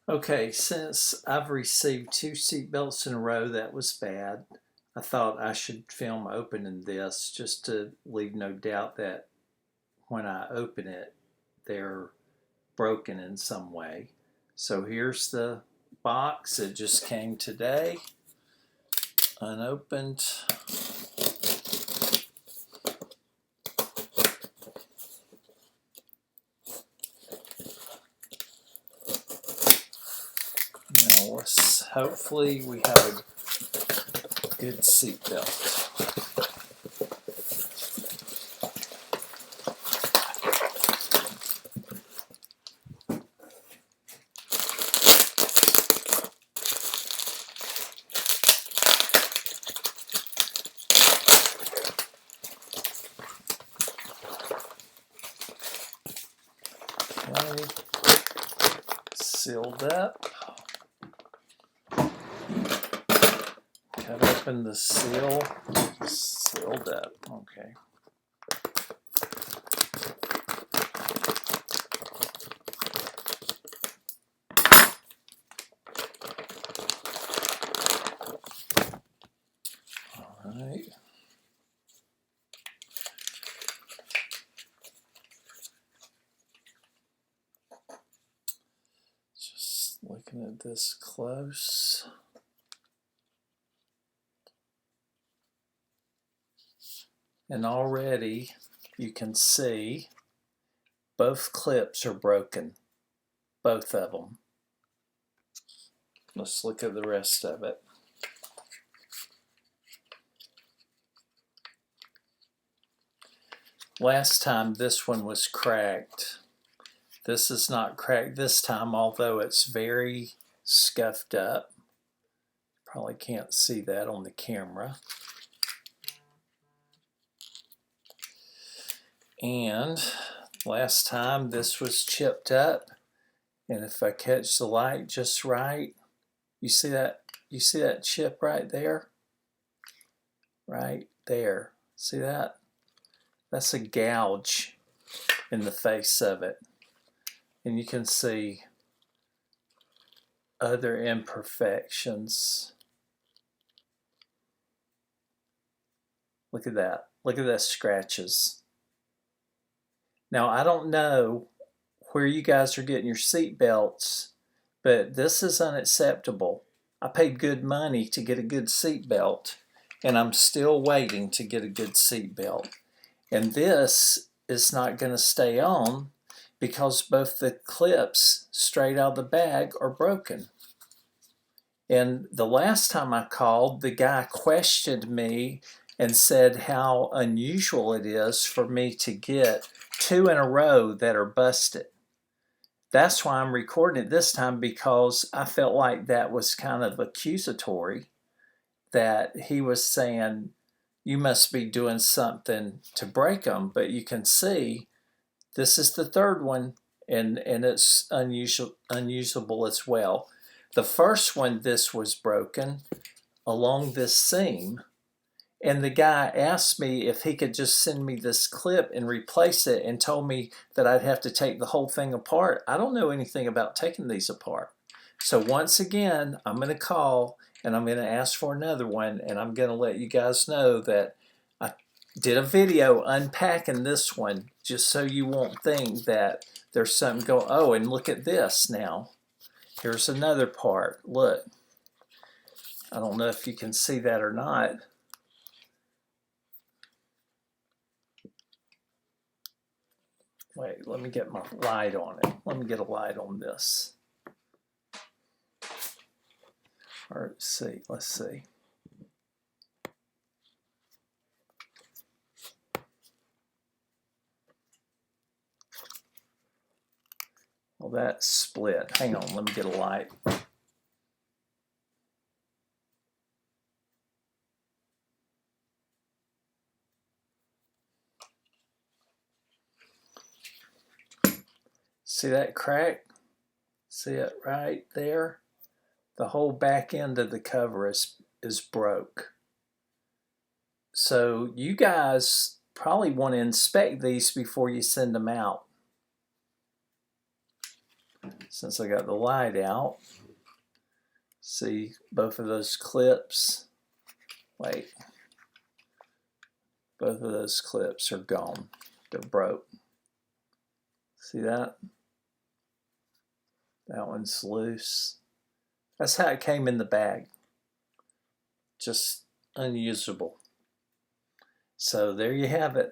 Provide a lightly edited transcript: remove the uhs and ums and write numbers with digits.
Okay, since I've received 2 seatbelts in a row, that was bad. I thought I should film opening this just to leave no doubt that when I open it, they're broken in some way. So here's the box. It just came today, unopened. Now hopefully we have a good seatbelt. Okay, sealed up. Cut open the seal, sealed up. Okay. All right. Just looking at this close. And already you can see both clips are broken, both of them. Let's look at the rest of it. Last time this one was cracked. This is not cracked this time, although it's very scuffed up. Probably can't see that on the camera. And last time this was chipped up, and if I catch the light just right, you see that chip right there? Right there. See that? That's a gouge in the face of it. And you can see other imperfections. Look at that. Look at those scratches. Now, I don't know where you guys are getting your seat belts, but this is unacceptable. I paid good money to get a good seat belt, and I'm still waiting to get a good seat belt. And this is not going to stay on because both the clips straight out of the bag are broken. And the last time I called, the guy questioned me and said how unusual it is for me to get 2 in a row that are busted. That's why I'm recording it this time, because I felt like that was kind of accusatory, that he was saying you must be doing something to break them. But you can see this is the third one, and it's unusable as well. The first one, this was broken along this seam, and the guy asked me if he could just send me this clip and replace it, and told me that I'd have to take the whole thing apart. I don't know anything about taking these apart. So once again, I'm going to call and I'm going to ask for another one, and I'm going to let you guys know that I did a video unpacking this one, just so you won't think that there's something going. Oh, and look at this now. Here's another part. Look. I don't know if you can see that or not. Wait, let me get my light on it. Let me get a light on this. All right, let's see. Well, that's split. Hang on, let me get a light. See that crack? See it right there? The whole back end of the cover is broke. So you guys probably want to inspect these before you send them out. since I got the light out. See both of those clips? Wait. Both of those clips are gone. They're broke. See that? That one's loose. That's how it came in the bag. Just unusable. So there you have it.